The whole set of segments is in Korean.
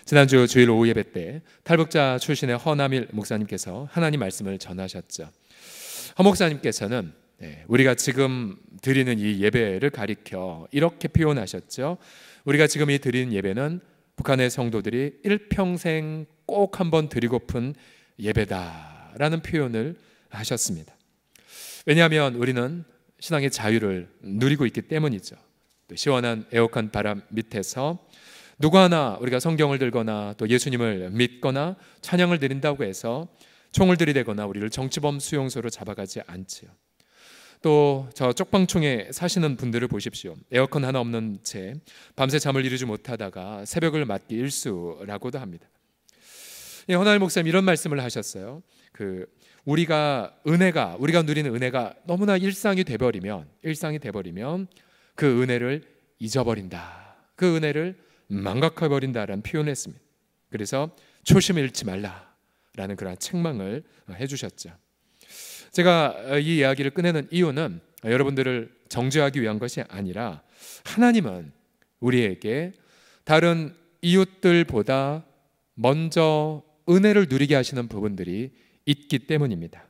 지난주 주일 오후 예배 때 탈북자 출신의 허남일 목사님께서 하나님 말씀을 전하셨죠. 허 목사님께서는 우리가 지금 드리는 이 예배를 가리켜 이렇게 표현하셨죠. 우리가 지금 이 드리는 예배는 북한의 성도들이 일평생 꼭 한번 드리고픈 예배다라는 표현을 하셨습니다. 왜냐하면 우리는 신앙의 자유를 누리고 있기 때문이죠. 또 시원한 에어컨 바람 밑에서 누구 하나 우리가 성경을 들거나 또 예수님을 믿거나 찬양을 드린다고 해서 총을 들이대거나 우리를 정치범 수용소로 잡아가지 않지요. 또 저 쪽방촌에 사시는 분들을 보십시오. 에어컨 하나 없는 채 밤새 잠을 이루지 못하다가 새벽을 맞기 일수라고도 합니다. 허나일 목사님 이런 말씀을 하셨어요. 우리가 누리는 은혜가 너무나 일상이 돼버리면 그 은혜를 잊어버린다. 그 은혜를 망각해버린다라는 표현을 했습니다. 그래서 초심을 잃지 말라라는 그런 책망을 해주셨죠. 제가 이 이야기를 꺼내는 이유는 여러분들을 정죄하기 위한 것이 아니라 하나님은 우리에게 다른 이웃들보다 먼저 은혜를 누리게 하시는 부분들이 있기 때문입니다.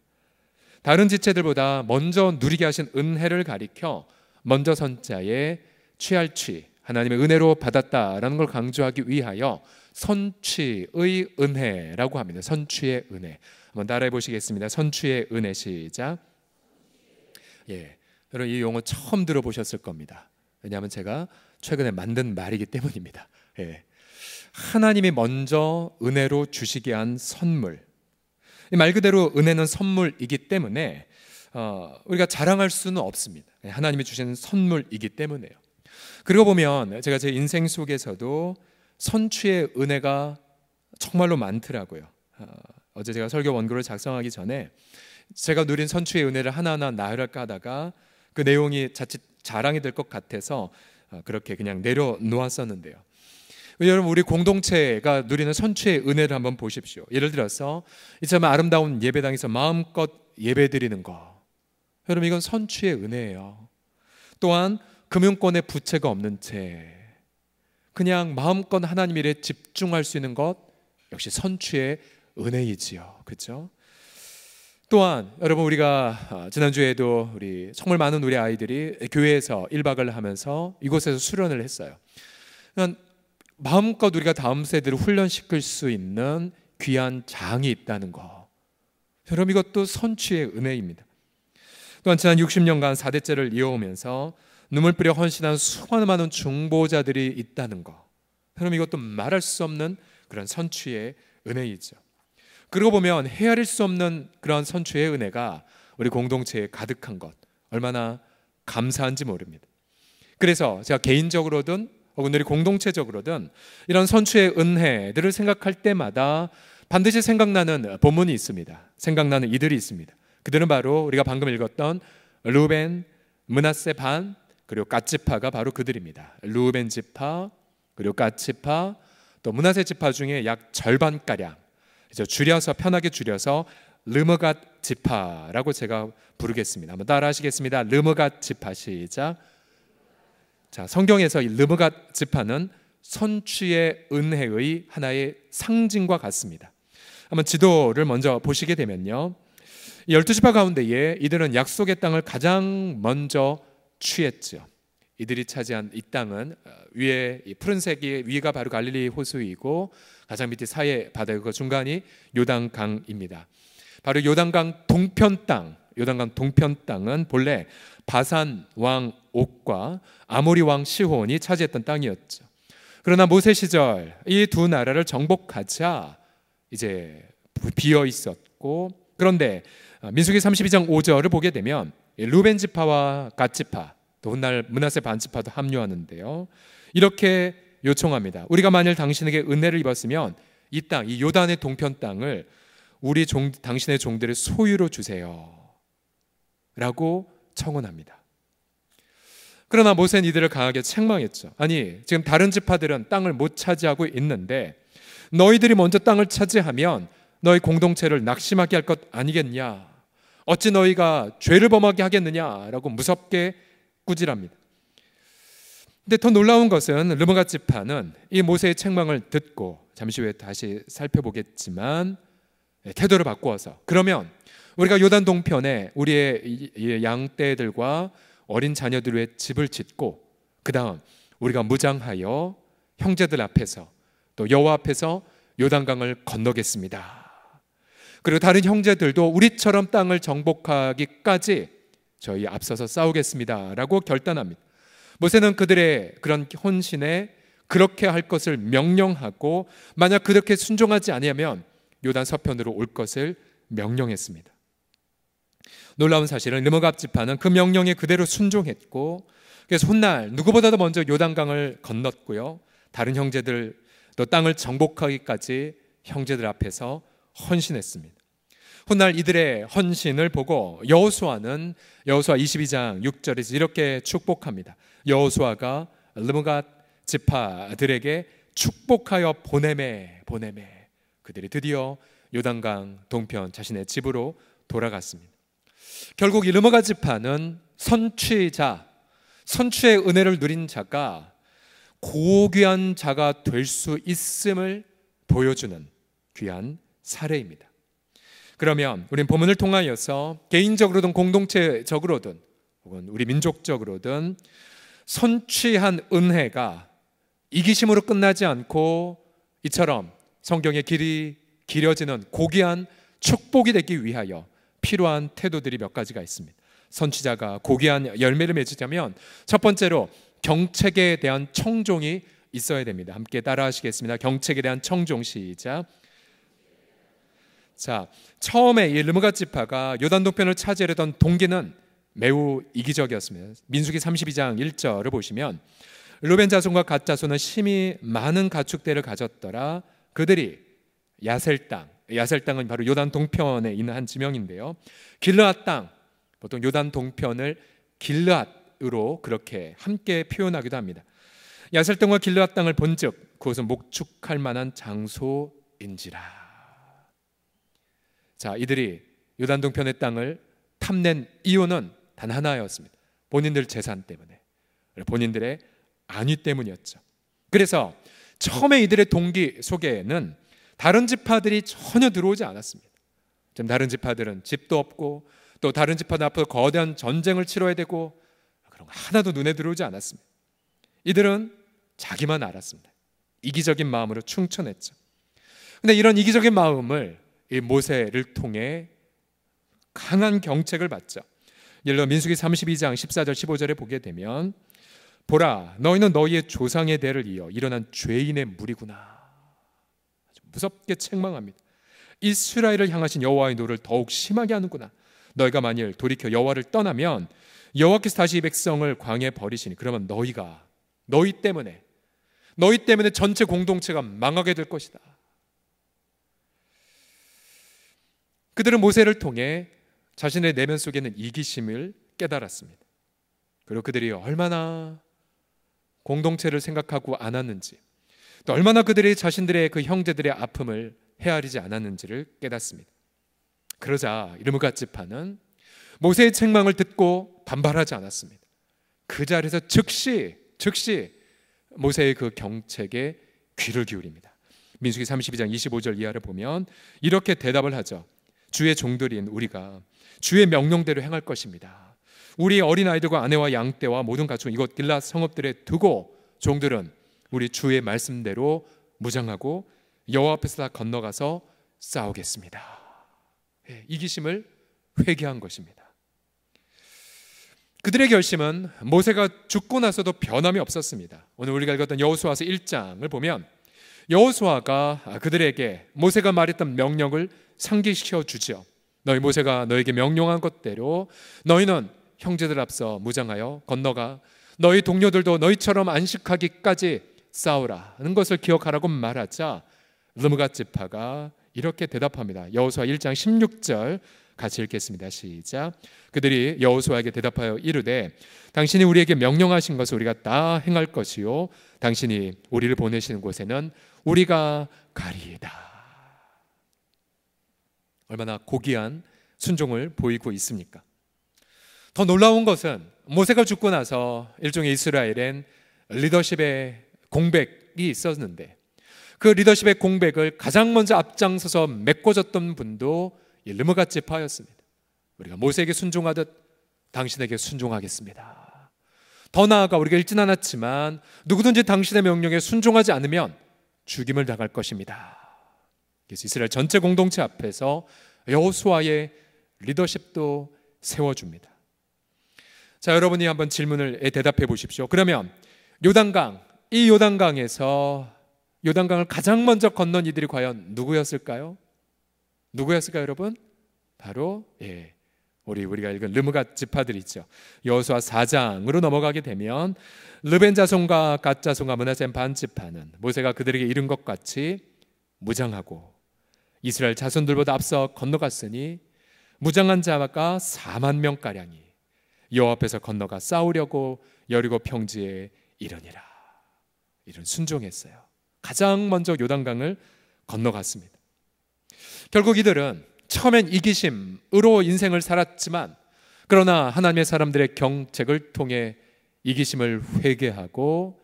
다른 지체들보다 먼저 누리게 하신 은혜를 가리켜 먼저 선자에 취할 취, 하나님의 은혜로 받았다라는 걸 강조하기 위하여 선취의 은혜라고 합니다. 선취의 은혜. 한번 따라해 보시겠습니다. 선취의 은혜. 시작. 여러분 이 용어 처음 들어보셨을 겁니다. 왜냐하면 제가 최근에 만든 말이기 때문입니다. 하나님이 먼저 은혜로 주시게 한 선물. 말 그대로 은혜는 선물이기 때문에 우리가 자랑할 수는 없습니다. 하나님이 주신 선물이기 때문에요. 그러고 보면 제가 제 인생 속에서도 선취의 은혜가 정말로 많더라고요. 어제 제가 설교 원고를 작성하기 전에 제가 누린 선취의 은혜를 하나하나 나열할까 하다가 그 내용이 자칫 자랑이 될 것 같아서 그렇게 그냥 내려놓았었는데요. 여러분 우리 공동체가 누리는 선취의 은혜를 한번 보십시오. 예를 들어서 이처럼 아름다운 예배당에서 마음껏 예배드리는 거, 여러분 이건 선취의 은혜예요. 또한 금융권에 부채가 없는 채 그냥 마음껏 하나님 일에 집중할 수 있는 것 역시 선취의 은혜이지요. 그렇죠? 또한 여러분 우리가 지난주에도 정말 많은 우리 아이들이 교회에서 1박을 하면서 이곳에서 수련을 했어요. 마음껏 우리가 다음 세대를 훈련시킬 수 있는 귀한 장이 있다는 거, 여러분 이것도 선취의 은혜입니다. 또한 지난 60년간 4대째를 이어오면서 눈물 뿌려 헌신한 수많은 많은 중보자들이 있다는 거, 여러분 이것도 말할 수 없는 그런 선취의 은혜이죠. 그러고 보면 헤아릴 수 없는 그런 선취의 은혜가 우리 공동체에 가득한 것, 얼마나 감사한지 모릅니다. 그래서 제가 개인적으로든 혹은 우리 공동체적으로든 이런 선취의 은혜들을 생각할 때마다 반드시 생각나는 본문이 있습니다. 생각나는 이들이 있습니다. 그들은 바로 우리가 방금 읽었던 르우벤, 므낫세 반, 그리고 갓지파가 바로 그들입니다. 르우벤 지파, 그리고 갓지파, 또 므낫세 지파 중에 약 절반가량, 줄여서 편하게 줄여서 르므갓 지파라고 제가 부르겠습니다. 한번 따라 하시겠습니다. 르므갓 지파. 시작. 자, 성경에서 이 르므갓 지파는 선취의 은혜의 하나의 상징과 같습니다. 한번 지도를 먼저 보시게 되면요, 12지파 가운데에 이들은 약속의 땅을 가장 먼저 취했죠. 이들이 차지한 이 땅은 위에 이 푸른색이 위가 바로 갈릴리 호수이고 가장 밑에 사해 바다고 중간이 요단강입니다. 바로 요단강 동편 땅은 본래 바산 왕 옥과 아모리 왕 시혼이 차지했던 땅이었죠. 그러나 모세 시절 이 두 나라를 정복하자 이제 비어 있었고, 그런데 민수기 32장 5절을 보게 되면 루벤 지파와 갓 지파, 또 훗날 므낫세 반 지파도 합류하는데요, 이렇게 요청합니다. 우리가 만일 당신에게 은혜를 입었으면 이 땅, 이 요단의 동편 땅을 당신의 종들의 소유로 주세요 라고 청원합니다. 그러나 모세는 이들을 강하게 책망했죠. 아니, 지금 다른 지파들은 땅을 못 차지하고 있는데 너희들이 먼저 땅을 차지하면 너희 공동체를 낙심하게 할 것 아니겠냐, 어찌 너희가 죄를 범하게 하겠느냐라고 무섭게 꾸질합니다. 근데 더 놀라운 것은 르므갓 지파는 이 모세의 책망을 듣고, 잠시 후에 다시 살펴보겠지만, 태도를 바꾸어서, 그러면 우리가 요단 동편에 우리의 양떼들과 어린 자녀들 위해 집을 짓고, 그 다음 우리가 무장하여 형제들 앞에서 또 여호와 앞에서 요단강을 건너겠습니다. 그리고 다른 형제들도 우리처럼 땅을 정복하기까지 저희 앞서서 싸우겠습니다 라고 결단합니다. 모세는 그들의 그런 헌신에 그렇게 할 것을 명령하고, 만약 그렇게 순종하지 아니하면 요단 서편으로 올 것을 명령했습니다. 놀라운 사실은 르므갓 지파는 그 명령에 그대로 순종했고, 그래서 훗날 누구보다도 먼저 요단강을 건넜고요, 다른 형제들도 땅을 정복하기까지 형제들 앞에서 헌신했습니다. 훗날 이들의 헌신을 보고 여호수아는 여호수아 22장 6절에서 이렇게 축복합니다. 여호수아가 르므갓 지파들에게 축복하여 보내매 그들이 드디어 요단강 동편 자신의 집으로 돌아갔습니다. 결국 이 르므갓 지파는 선취의 은혜를 누린 자가 고귀한 자가 될 수 있음을 보여주는 귀한 사례입니다. 그러면 우린 본문을 통하여서 개인적으로든 공동체적으로든 혹은 우리 민족적으로든 선취한 은혜가 이기심으로 끝나지 않고 이처럼 성경의 길이 길어지는 고귀한 축복이 되기 위하여 필요한 태도들이 몇 가지가 있습니다. 선취자가 고귀한 열매를 맺으려면 첫 번째로 경책에 대한 청종이 있어야 됩니다. 함께 따라 하시겠습니다. 경책에 대한 청종. 시작. 자, 처음에 이 르므갓 지파가 요단 동편을 차지하려던 동기는 매우 이기적이었습니다. 민수기 32장 1절을 보시면 르벤 자손과 갓 자손은 심히 많은 가축대를 가졌더라. 그들이 야셀 땅은 바로 요단 동편에 있는 한 지명인데요, 길르앗 땅, 보통 요단 동편을 길르앗으로 그렇게 함께 표현하기도 합니다. 야셀 땅과 길르앗 땅을 본즉 그것은 목축할 만한 장소인지라. 자, 이들이 요단 동편의 땅을 탐낸 이유는 단 하나였습니다. 본인들 재산 때문에, 본인들의 안위 때문이었죠. 그래서 처음에 이들의 동기 속에는 다른 지파들이 전혀 들어오지 않았습니다. 지금 다른 지파들은 집도 없고 또 다른 지파들 앞에서 거대한 전쟁을 치러야 되고 그런 거 하나도 눈에 들어오지 않았습니다. 이들은 자기만 알았습니다. 이기적인 마음으로 충천했죠. 그런데 이런 이기적인 마음을 이 모세를 통해 강한 경책을 받죠. 예를 들어 민수기 32장 14절 15절에 보게 되면, 보라, 너희는 너희의 조상의 대를 이어 일어난 죄인의 무리구나. 아주 무섭게 책망합니다. 이스라엘을 향하신 여호와의 노를 더욱 심하게 하는구나. 너희가 만일 돌이켜 여호와를 떠나면 여호와께서 다시 이 백성을 광야에 버리시니 그러면 너희 때문에 전체 공동체가 망하게 될 것이다. 그들은 모세를 통해 자신의 내면 속에는 이기심을 깨달았습니다. 그리고 그들이 얼마나 공동체를 생각하고 않았는지, 또 얼마나 그들이 자신들의 그 형제들의 아픔을 헤아리지 않았는지를 깨닫습니다. 그러자 르므갓 지파는 모세의 책망을 듣고 반발하지 않았습니다. 그 자리에서 즉시 모세의 그 경책에 귀를 기울입니다. 민수기 32장 25절 이하를 보면 이렇게 대답을 하죠. 주의 종들인 우리가 주의 명령대로 행할 것입니다. 우리 어린아이들과 아내와 양떼와 모든 가축 이곳 길앗 성읍들에 두고 종들은 우리 주의 말씀대로 무장하고 여호와 앞에서 다 건너가서 싸우겠습니다. 이기심을 회개한 것입니다. 그들의 결심은 모세가 죽고 나서도 변함이 없었습니다. 오늘 우리가 읽었던 여호수아서 1장을 보면 여호수아가 그들에게 모세가 말했던 명령을 상기시켜 주죠. 모세가 너에게 명령한 것대로 너희는 형제들 앞서 무장하여 건너가 너희 동료들도 너희처럼 안식하기까지 싸우라는 것을 기억하라고 말하자 르므갓 지파가 이렇게 대답합니다. 여호수아 1장 16절 같이 읽겠습니다. 시작. 그들이 여호수아에게 대답하여 이르되 당신이 우리에게 명령하신 것을 우리가 다 행할 것이요 당신이 우리를 보내시는 곳에는 우리가 가리이다. 얼마나 고귀한 순종을 보이고 있습니까? 더 놀라운 것은 모세가 죽고 나서 일종의 이스라엘엔 리더십의 공백이 있었는데 그 리더십의 공백을 가장 먼저 앞장서서 메꿔줬던 분도 이 르므갓 지파였습니다. 우리가 모세에게 순종하듯 당신에게 순종하겠습니다. 더 나아가 우리가 읽진 않았지만 누구든지 당신의 명령에 순종하지 않으면 죽임을 당할 것입니다. 그래서 이스라엘 전체 공동체 앞에서 여호수아의 리더십도 세워줍니다. 자, 여러분이 한번 질문을 대답해 보십시오. 그러면 요단강, 이 요단강에서 요단강을 가장 먼저 건넌 이들이 과연 누구였을까요? 누구였을까요, 여러분? 바로 우리가 읽은 르므갓 지파들 있죠. 여호수아 4장으로 넘어가게 되면 르벤 자손과 갓 자손과 므낫세 반 지파는 모세가 그들에게 이른 것 같이 무장하고 이스라엘 자손들보다 앞서 건너갔으니 무장한 자가 4만 명가량이 여호와 앞에서 건너가 싸우려고 여리고 평지에 이르니라. 이런 순종했어요. 가장 먼저 요단강을 건너갔습니다. 결국 이들은 처음엔 이기심으로 인생을 살았지만 그러나 하나님의 사람들의 경책을 통해 이기심을 회개하고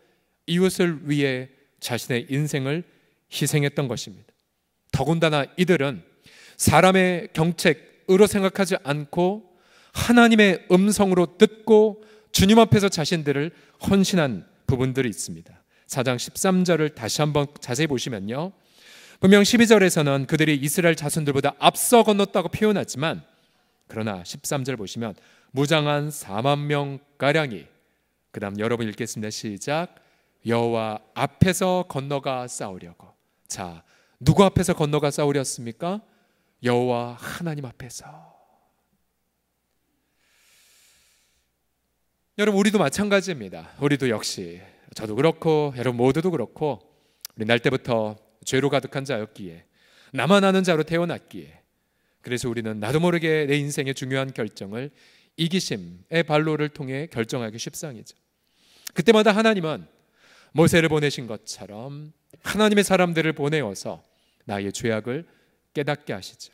이웃을 위해 자신의 인생을 희생했던 것입니다. 더군다나 이들은 사람의 경책으로 생각하지 않고 하나님의 음성으로 듣고 주님 앞에서 자신들을 헌신한 부분들이 있습니다. 4장 13절을 다시 한번 자세히 보시면요, 분명 12절에서는 그들이 이스라엘 자손들보다 앞서 건넜다고 표현하지만 그러나 13절 보시면 무장한 4만 명가량이, 그 다음 여러분 읽겠습니다. 시작. 여호와 앞에서 건너가 싸우려고. 자, 누구 앞에서 건너가 싸우렸습니까? 여호와 하나님 앞에서. 여러분, 우리도 마찬가지입니다. 우리도 역시, 저도 그렇고 여러분 모두도 그렇고, 우리 날 때부터 죄로 가득한 자였기에, 나만 아는 자로 태어났기에, 그래서 우리는 나도 모르게 내 인생의 중요한 결정을 이기심의 발로를 통해 결정하기 십상이죠. 그때마다 하나님은 모세를 보내신 것처럼 하나님의 사람들을 보내어서 나의 죄악을 깨닫게 하시죠.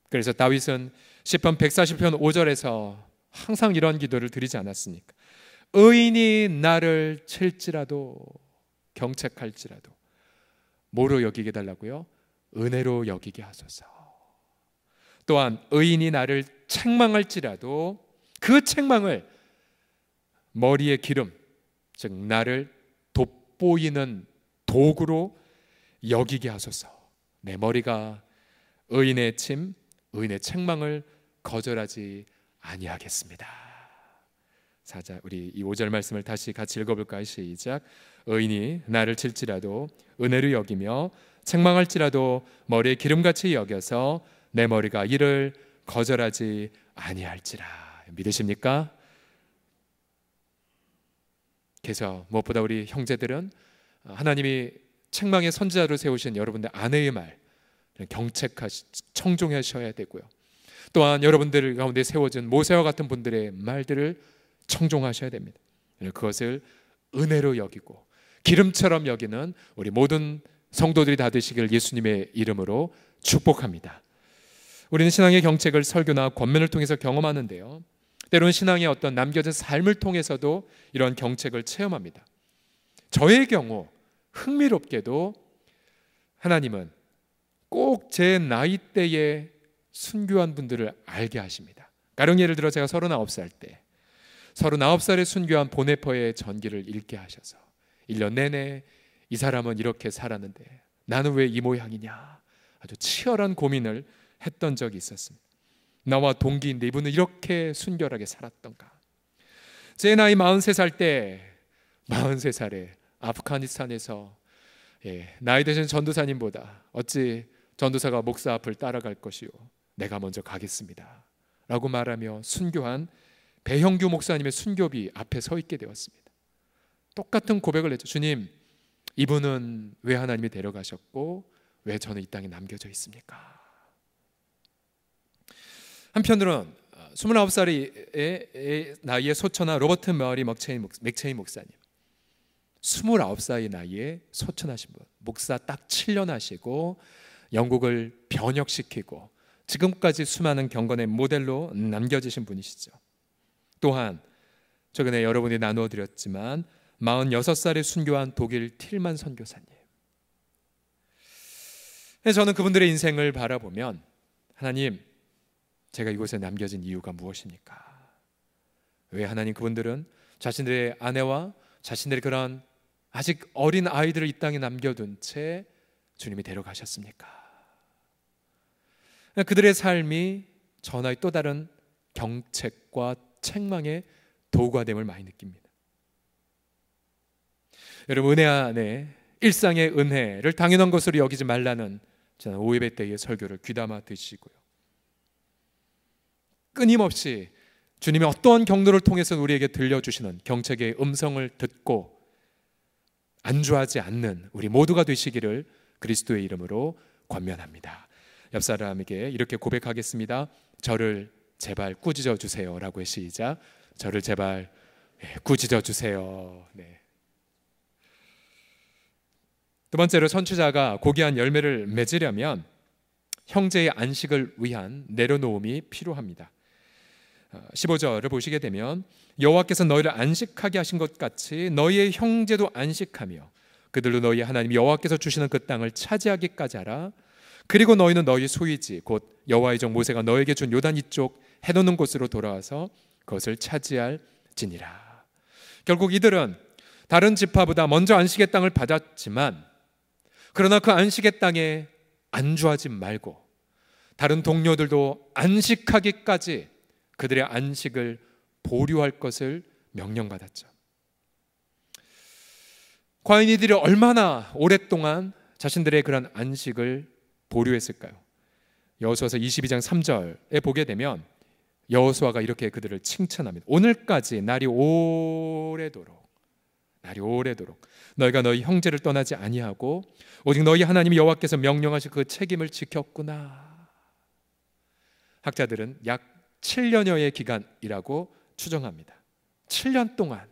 그래서 다윗은 시편 140편 5절에서 항상 이런 기도를 드리지 않았습니까? 의인이 나를 칠지라도, 경책할지라도 뭐로 여기게 달라고요? 은혜로 여기게 하소서. 또한 의인이 나를 책망할지라도 그 책망을 머리의 기름, 즉 나를 돋보이는 도구로 여기게 하소서. 내 머리가 의인의 침, 의인의 책망을 거절하지 아니하겠습니다. 자, 우리 이 5절 말씀을 다시 같이 읽어볼까요? 시작. 의인이 나를 칠지라도 은혜로 여기며 책망할지라도 머리에 기름같이 여겨서 내 머리가 이를 거절하지 아니할지라. 믿으십니까? 그래서 무엇보다 우리 형제들은 하나님이 책망의 선지자로 세우신 여러분들 아내의 말 청종하셔야 되고요. 또한 여러분들 가운데 세워진 모세와 같은 분들의 말들을 청종하셔야 됩니다. 그것을 은혜로 여기고 기름처럼 여기는 우리 모든 성도들이 다 되시길 예수님의 이름으로 축복합니다. 우리는 신앙의 경책을 설교나 권면을 통해서 경험하는데요, 때로는 신앙의 어떤 남겨진 삶을 통해서도 이런 경책을 체험합니다. 저의 경우 흥미롭게도 하나님은 꼭 제 나이대에 순교한 분들을 알게 하십니다. 가령 예를 들어 제가 39살 때 39살에 순교한 보네퍼의 전기를 읽게 하셔서 1년 내내 이 사람은 이렇게 살았는데 나는 왜 이 모양이냐, 아주 치열한 고민을 했던 적이 있었습니다. 나와 동기인데 이분은 이렇게 순결하게 살았던가. 제 나이 43살 때 43살에 아프가니스탄에서 나이 드신 전도사님보다 어찌 전도사가 목사 앞을 따라갈 것이요, 내가 먼저 가겠습니다 라고 말하며 순교한 배형규 목사님의 순교비 앞에 서 있게 되었습니다. 똑같은 고백을 했죠. 주님, 이분은 왜 하나님이 데려가셨고 왜 저는 이 땅에 남겨져 있습니까? 한편으로는 29살의 나이에 소천한 로버트 머리 맥체인 목사님, 29살의 나이에 소천하신 분, 목사 딱 7년 하시고 영국을 번역시키고 지금까지 수많은 경건의 모델로 남겨지신 분이시죠. 또한 최근에 여러분이 나누어 드렸지만 46살에 순교한 독일 틸만 선교사님. 저는 그분들의 인생을 바라보면 하나님, 제가 이곳에 남겨진 이유가 무엇입니까? 왜 하나님 그분들은 자신들의 아내와 자신들의 그런 아직 어린 아이들을 이 땅에 남겨둔 채 주님이 데려가셨습니까? 그들의 삶이 전하의 또 다른 경책과 책망의 도구가 됨을 많이 느낍니다. 여러분, 은혜 안에 일상의 은혜를 당연한 것으로 여기지 말라는 저는 오예배 때의 설교를 귀담아 드시고요, 끊임없이 주님이 어떠한 경로를 통해서 우리에게 들려주시는 경책의 음성을 듣고 안주하지 않는 우리 모두가 되시기를 그리스도의 이름으로 권면합니다. 옆 사람에게 이렇게 고백하겠습니다. 저를 제발 꾸짖어 주세요 라고 해. 시작. 저를 제발 꾸짖어 주세요. 네. 두 번째로, 선추자가 고귀한 열매를 맺으려면 형제의 안식을 위한 내려놓음이 필요합니다. 15절을 보시게 되면 여호와께서 너희를 안식하게 하신 것 같이 너희의 형제도 안식하며 그들로 너희 하나님 여호와께서 주시는 그 땅을 차지하기까지 하라. 그리고 너희는 너희 소유지 곧 여호와의 종 모세가 너에게 준 요단 이쪽 해놓는 곳으로 돌아와서 그것을 차지할지니라. 결국 이들은 다른 지파보다 먼저 안식의 땅을 받았지만, 그러나 그 안식의 땅에 안주하지 말고 다른 동료들도 안식하기까지 그들의 안식을 보류할 것을 명령받았죠. 과연 이들이 얼마나 오랫동안 자신들의 그런 안식을 보류했을까요? 여호수아서 22장 3절에 보게 되면 여호수아가 이렇게 그들을 칭찬합니다. 오늘까지 날이 오래도록 너희가 너희 형제를 떠나지 아니하고 오직 너희 하나님 여호와께서 명령하신 그 책임을 지켰구나. 학자들은 약 7년여의 기간이라고 추정합니다. 7년 동안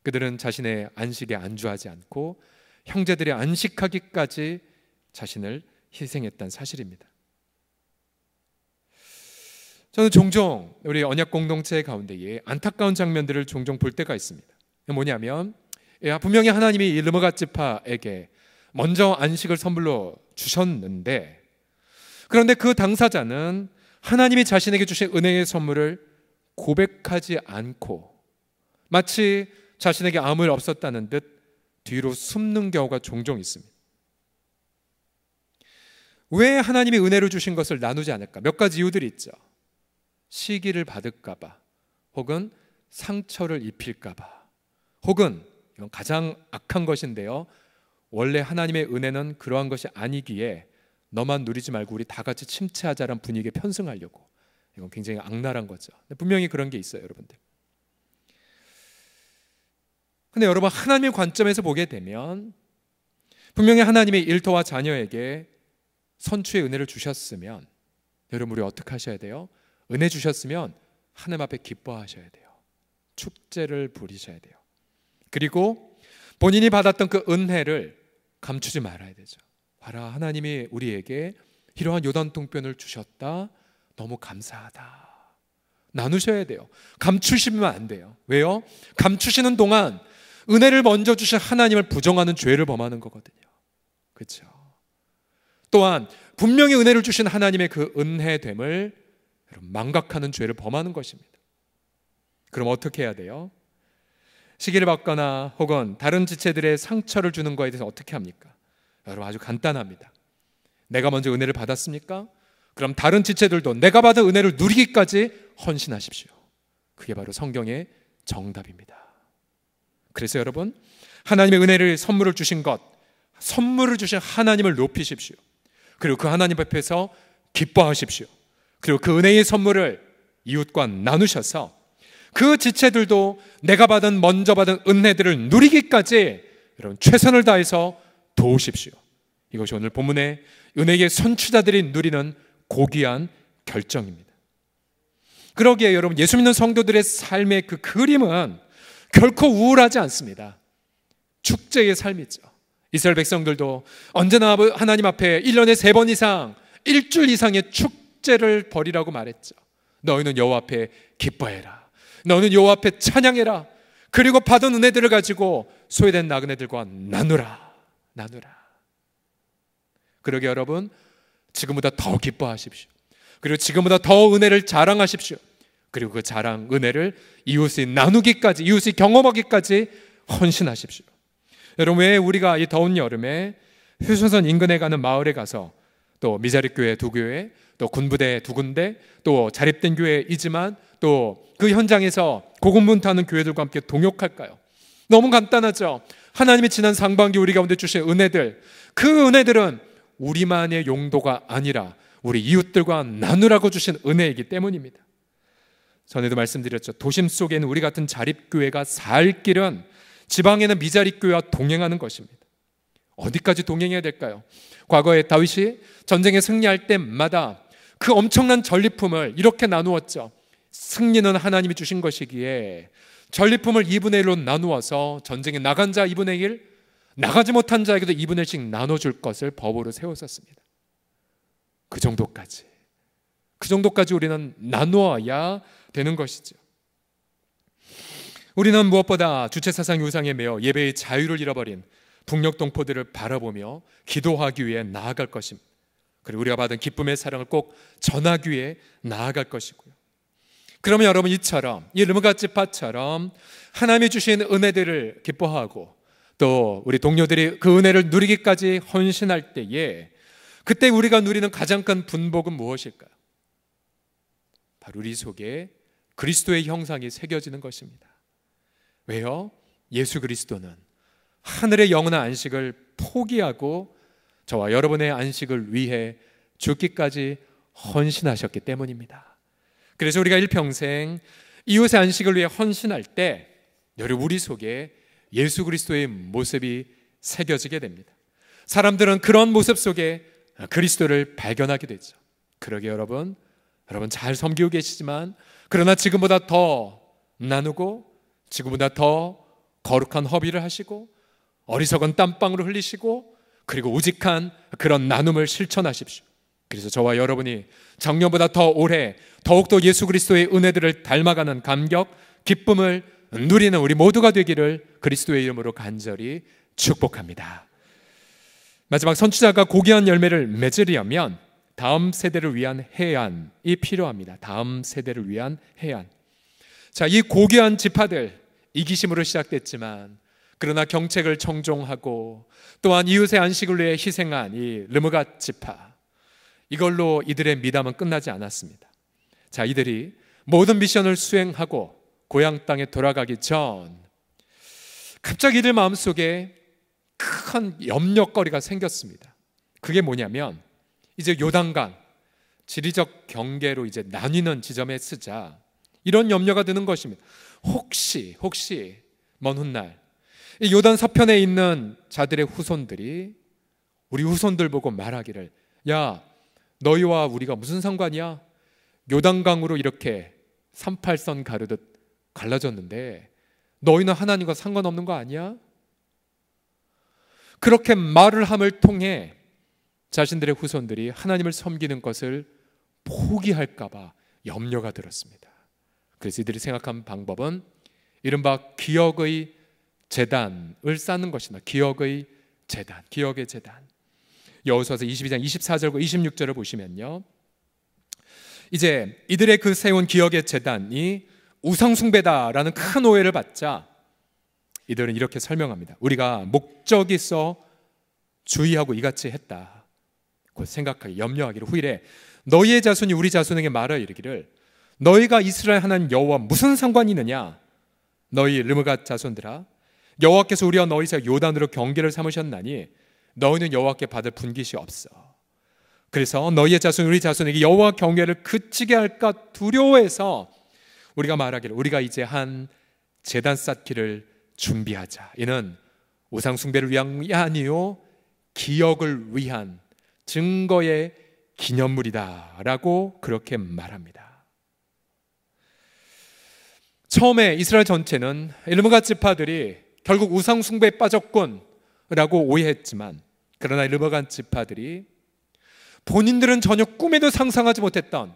그들은 자신의 안식에 안주하지 않고 형제들의 안식하기까지 자신을 희생했다는 사실입니다. 저는 종종 우리 언약 공동체 가운데에 안타까운 장면들을 종종 볼 때가 있습니다. 뭐냐면, 분명히 하나님이 이 르므갓 지파에게 먼저 안식을 선물로 주셨는데, 그런데 그 당사자는 하나님이 자신에게 주신 은혜의 선물을 고백하지 않고 마치 자신에게 아무 일 없었다는 듯 뒤로 숨는 경우가 종종 있습니다. 왜 하나님이 은혜를 주신 것을 나누지 않을까? 몇 가지 이유들이 있죠. 시기를 받을까 봐, 혹은 상처를 입힐까 봐, 혹은 이건 가장 악한 것인데요, 원래 하나님의 은혜는 그러한 것이 아니기에 너만 누리지 말고 우리 다 같이 침체하자라는 분위기에 편승하려고. 이건 굉장히 악랄한 거죠. 분명히 그런 게 있어요, 여러분들. 근데 여러분, 하나님의 관점에서 보게 되면 분명히 하나님의 일터와 자녀에게 선추의 은혜를 주셨으면, 여러분 우리 어떻게 하셔야 돼요? 은혜 주셨으면 하나님 앞에 기뻐하셔야 돼요. 축제를 부리셔야 돼요. 그리고 본인이 받았던 그 은혜를 감추지 말아야 되죠. 봐라, 하나님이 우리에게 이러한 요단 동편을 주셨다, 너무 감사하다. 나누셔야 돼요. 감추시면 안 돼요. 왜요? 감추시는 동안 은혜를 먼저 주신 하나님을 부정하는 죄를 범하는 거거든요. 그렇죠? 또한 분명히 은혜를 주신 하나님의 그 은혜됨을 망각하는 죄를 범하는 것입니다. 그럼 어떻게 해야 돼요? 시기를 받거나 혹은 다른 지체들의 상처를 주는 거에 대해서 어떻게 합니까? 여러분, 아주 간단합니다. 내가 먼저 은혜를 받았습니까? 그럼 다른 지체들도 내가 받은 은혜를 누리기까지 헌신하십시오. 그게 바로 성경의 정답입니다. 그래서 여러분, 하나님의 은혜를 선물을 주신 것, 선물을 주신 하나님을 높이십시오. 그리고 그 하나님 앞에서 기뻐하십시오. 그리고 그 은혜의 선물을 이웃과 나누셔서 그 지체들도 내가 먼저 받은 은혜들을 누리기까지 여러분 최선을 다해서 도우십시오. 이것이 오늘 본문의 은혜의 선추자들이 누리는 고귀한 결정입니다. 그러기에 여러분, 예수 믿는 성도들의 삶의 그 그림은 결코 우울하지 않습니다. 축제의 삶이죠. 이스라엘 백성들도 언제나 하나님 앞에 1년에 3번 이상, 일주일 이상의 축제를 벌이라고 말했죠. 너희는 여호와 앞에 기뻐해라. 너희는 여호와 앞에 찬양해라. 그리고 받은 은혜들을 가지고 소외된 나그네들과 나누라. 그러게 여러분, 지금보다 더 기뻐하십시오. 그리고 지금보다 더 은혜를 자랑하십시오. 그리고 그 자랑, 은혜를 이웃이 나누기까지, 이웃이 경험하기까지 헌신하십시오. 여러분, 왜 우리가 이 더운 여름에 휴전선 인근에 가는 마을에 가서 또 미자립교회 2교회, 또 군부대 2군데, 또 자립된 교회이지만 또 그 현장에서 고군분투하는 교회들과 함께 동역할까요? 너무 간단하죠. 하나님이 지난 상반기 우리 가운데 주신 은혜들, 그 은혜들은 우리만의 용도가 아니라 우리 이웃들과 나누라고 주신 은혜이기 때문입니다. 전에도 말씀드렸죠. 도심 속에는 우리 같은 자립교회가 살 길은 지방에는 미자립교회와 동행하는 것입니다. 어디까지 동행해야 될까요? 과거에 다윗이 전쟁에 승리할 때마다 그 엄청난 전리품을 이렇게 나누었죠. 승리는 하나님이 주신 것이기에 전리품을 2분의 1로 나누어서 전쟁에 나간 자 2분의 1, 나가지 못한 자에게도 2분의 1씩 나눠줄 것을 법으로 세웠었습니다. 그 정도까지 우리는 나누어야 되는 것이죠. 우리는 무엇보다 주체사상 유상에 매여 예배의 자유를 잃어버린 북녘 동포들을 바라보며 기도하기 위해 나아갈 것입니다. 그리고 우리가 받은 기쁨의 사랑을 꼭 전하기 위해 나아갈 것이고요. 그러면 여러분, 이처럼, 이 르므갓 지파처럼 하나님이 주신 은혜들을 기뻐하고 또 우리 동료들이 그 은혜를 누리기까지 헌신할 때에, 그때 우리가 누리는 가장 큰 분복은 무엇일까요? 바로 우리 속에 그리스도의 형상이 새겨지는 것입니다. 왜요? 예수 그리스도는 하늘의 영원한 안식을 포기하고 저와 여러분의 안식을 위해 죽기까지 헌신하셨기 때문입니다. 그래서 우리가 일평생 이웃의 안식을 위해 헌신할 때 여러분, 우리 속에 예수 그리스도의 모습이 새겨지게 됩니다. 사람들은 그런 모습 속에 그리스도를 발견하게 되죠. 그러게 여러분 잘 섬기고 계시지만, 그러나 지금보다 더 나누고 지금보다 더 거룩한 허비를 하시고 어리석은 땀방울을 흘리시고 그리고 우직한 그런 나눔을 실천하십시오. 그래서 저와 여러분이 작년보다 더 오래 더욱더 예수 그리스도의 은혜들을 닮아가는 감격, 기쁨을 누리는 우리 모두가 되기를 그리스도의 이름으로 간절히 축복합니다. 마지막, 선지자가 고귀한 열매를 맺으려면 다음 세대를 위한 해안이 필요합니다. 다음 세대를 위한 해안. 자, 이 고귀한 지파들, 이기심으로 시작됐지만 그러나 경책을 청종하고 또한 이웃의 안식을 위해 희생한 이 르므갓 지파, 이걸로 이들의 미담은 끝나지 않았습니다. 자, 이들이 모든 미션을 수행하고 고향 땅에 돌아가기 전 갑자기 이들 마음속에 큰 염려거리가 생겼습니다. 그게 뭐냐면, 이제 요단강 지리적 경계로 이제 나뉘는 지점에 쓰자 이런 염려가 드는 것입니다. 혹시 먼 훗날 이 요단 서편에 있는 자들의 후손들이 우리 후손들 보고 말하기를, 야, 너희와 우리가 무슨 상관이야? 요단강으로 이렇게 38선 가르듯 갈라졌는데 너희는 하나님과 상관없는 거 아니야? 그렇게 말을 함을 통해 자신들의 후손들이 하나님을 섬기는 것을 포기할까 봐 염려가 들었습니다. 그래서 이들이 생각한 방법은 이른바 기억의 제단을 쌓는 것이다. 기억의 제단. 여호수아서 22장 24절과 26절을 보시면요, 이제 이들의 그 세운 기억의 제단이 우상숭배다라는 큰 오해를 받자 이들은 이렇게 설명합니다. 우리가 목적이 있어 주의하고 이같이 했다. 곧 생각하기, 염려하기를 후일에 너희의 자손이 우리 자손에게 말하여 이르기를, 너희가 이스라엘 하나님 여호와 무슨 상관이 있느냐? 너희 르므갓 자손들아, 여호와께서 우리와 너희 사이 요단으로 경계를 삼으셨나니 너희는 여호와께 받을 분깃이 없어. 그래서 너희의 자손 우리 자손에게 여호와 경계를 그치게 할까 두려워해서 우리가 말하기를, 우리가 이제 한 제단 쌓기를 준비하자. 이는 우상 숭배를 위함이 아니요 기억을 위한 증거의 기념물이다라고 그렇게 말합니다. 처음에 이스라엘 전체는 르므갓 지파들이 결국 우상 숭배에 빠졌군라고 오해했지만, 그러나 르므갓 지파들이 본인들은 전혀 꿈에도 상상하지 못했던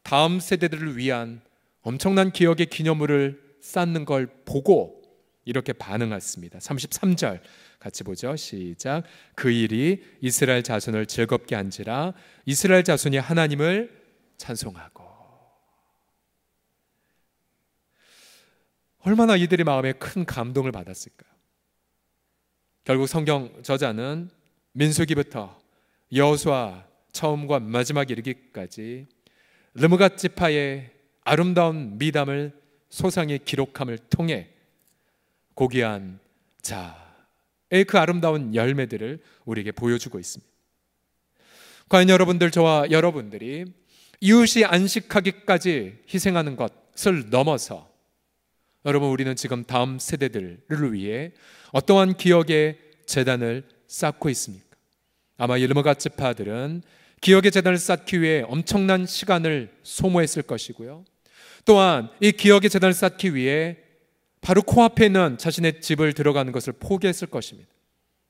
다음 세대들을 위한 엄청난 기억의 기념물을 쌓는 걸 보고 이렇게 반응했습니다. 33절 같이 보죠. 시작. 그 일이 이스라엘 자손을 즐겁게 한지라 이스라엘 자손이 하나님을 찬송하고. 얼마나 이들의 마음에 큰 감동을 받았을까요? 결국 성경 저자는 민수기부터 여호수아 처음과 마지막 이르기까지 르므갓 지파의 아름다운 미담을 소상히 기록함을 통해 고귀한 자의 그 아름다운 열매들을 우리에게 보여주고 있습니다. 과연 여러분들, 저와 여러분들이 이웃이 안식하기까지 희생하는 것을 넘어서 여러분, 우리는 지금 다음 세대들을 위해 어떠한 기억의 재단을 쌓고 있습니까? 아마 이 르므갓 지파들은 기억의 재단을 쌓기 위해 엄청난 시간을 소모했을 것이고요, 또한 이 기억의 재단을 쌓기 위해 바로 코앞에 있는 자신의 집을 들어가는 것을 포기했을 것입니다.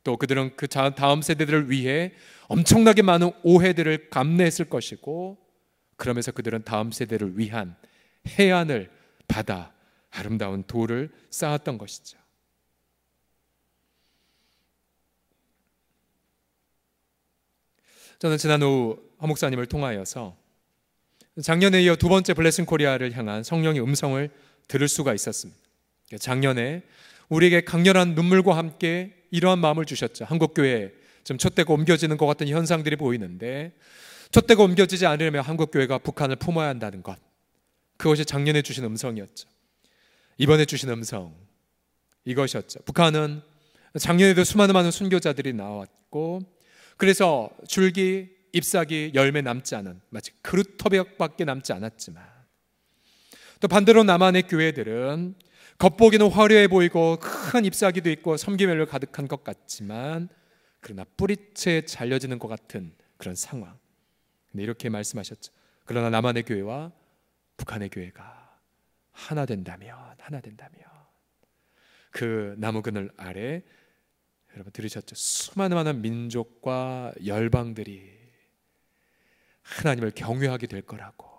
또 그들은 그 다음 세대들을 위해 엄청나게 많은 오해들을 감내했을 것이고, 그러면서 그들은 다음 세대를 위한 해안을 받아 아름다운 돌을 쌓았던 것이죠. 저는 지난 오후 허 목사님을 통하여서 작년에 이어 두 번째 블레싱 코리아를 향한 성령의 음성을 들을 수가 있었습니다. 작년에 우리에게 강렬한 눈물과 함께 이러한 마음을 주셨죠. 한국교회에 지금 촛대가 옮겨지는 것 같은 현상들이 보이는데, 촛대가 옮겨지지 않으려면 한국교회가 북한을 품어야 한다는 것, 그것이 작년에 주신 음성이었죠. 이번에 주신 음성 이것이었죠. 북한은 작년에도 수많은 많은 순교자들이 나왔고, 그래서 줄기, 잎사귀, 열매 남지 않은 마치 그루터벽밖에 남지 않았지만, 또 반대로 남한의 교회들은 겉보기는 화려해 보이고 큰 잎사귀도 있고 섬기멜로 가득한 것 같지만, 그러나 뿌리채 잘려지는 것 같은 그런 상황. 근데 이렇게 말씀하셨죠. 그러나 남한의 교회와 북한의 교회가 하나 된다면 그 나무 그늘 아래, 여러분 들으셨죠? 수많은 많은 민족과 열방들이 하나님을 경외하게 될 거라고.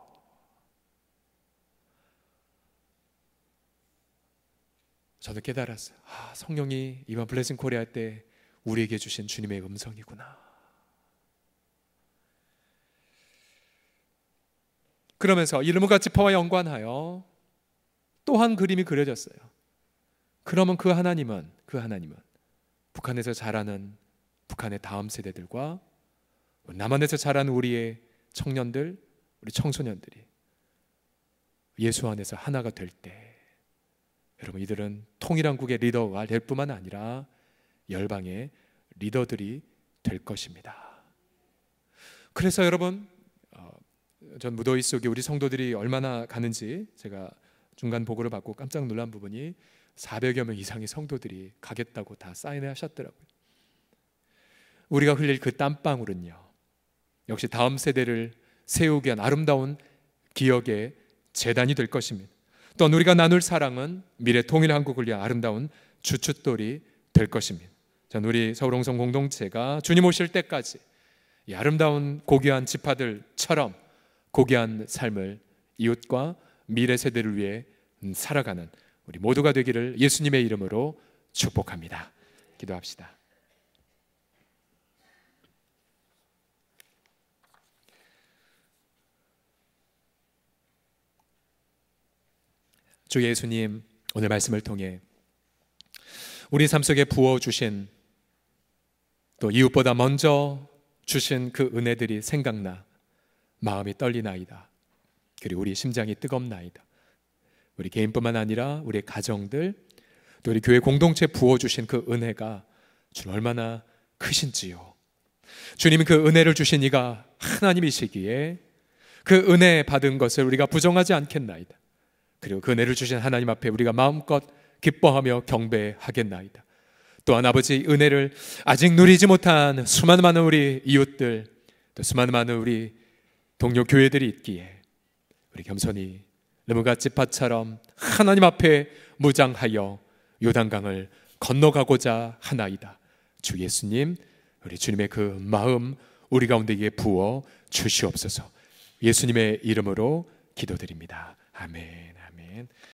저도 깨달았어요. 성령이 이번 블레싱 코리아 때 우리에게 주신 주님의 음성이구나. 그러면서 이 르므갓 지파와 연관하여 또 한 그림이 그려졌어요. 그러면 그 하나님은 북한에서 자라는 북한의 다음 세대들과 남한에서 자라는 우리의 청년들, 우리 청소년들이 예수 안에서 하나가 될 때, 여러분 이들은 통일한 국의 리더가 될 뿐만 아니라 열방의 리더들이 될 것입니다. 그래서 여러분, 전 무더위 속에 우리 성도들이 얼마나 가는지 제가 중간 보고를 받고 깜짝 놀란 부분이 400여 명 이상의 성도들이 가겠다고 다 사인을 하셨더라고요. 우리가 흘릴 그 땀방울은요, 역시 다음 세대를 세우기 위한 아름다운 기억의 재단이 될 것입니다. 또한 우리가 나눌 사랑은 미래 통일 한국을 위한 아름다운 주춧돌이 될 것입니다. 전 우리 서울홍성 공동체가 주님 오실 때까지 이 아름다운 고귀한 지파들처럼 고귀한 삶을 이웃과 미래 세대를 위해 살아가는 우리 모두가 되기를 예수님의 이름으로 축복합니다. 기도합시다. 주 예수님, 오늘 말씀을 통해 우리 삶 속에 부어주신, 또 이웃보다 먼저 주신 그 은혜들이 생각나 마음이 떨리나이다. 그리고 우리 심장이 뜨겁나이다. 우리 개인뿐만 아니라 우리 가정들, 또 우리 교회 공동체에 부어주신 그 은혜가 주님 얼마나 크신지요. 주님이 그 은혜를 주신 이가 하나님이시기에 그 은혜 받은 것을 우리가 부정하지 않겠나이다. 그리고 그 은혜를 주신 하나님 앞에 우리가 마음껏 기뻐하며 경배하겠나이다. 또한 아버지, 은혜를 아직 누리지 못한 수많은 많은 우리 이웃들, 또 수많은 많은 우리 동료 교회들이 있기에 우리 겸손히 르므갓 지파처럼 하나님 앞에 무장하여 요단강을 건너가고자 하나이다. 주 예수님, 우리 주님의 그 마음 우리 가운데에 부어 주시옵소서. 예수님의 이름으로 기도드립니다. 아멘. 아멘.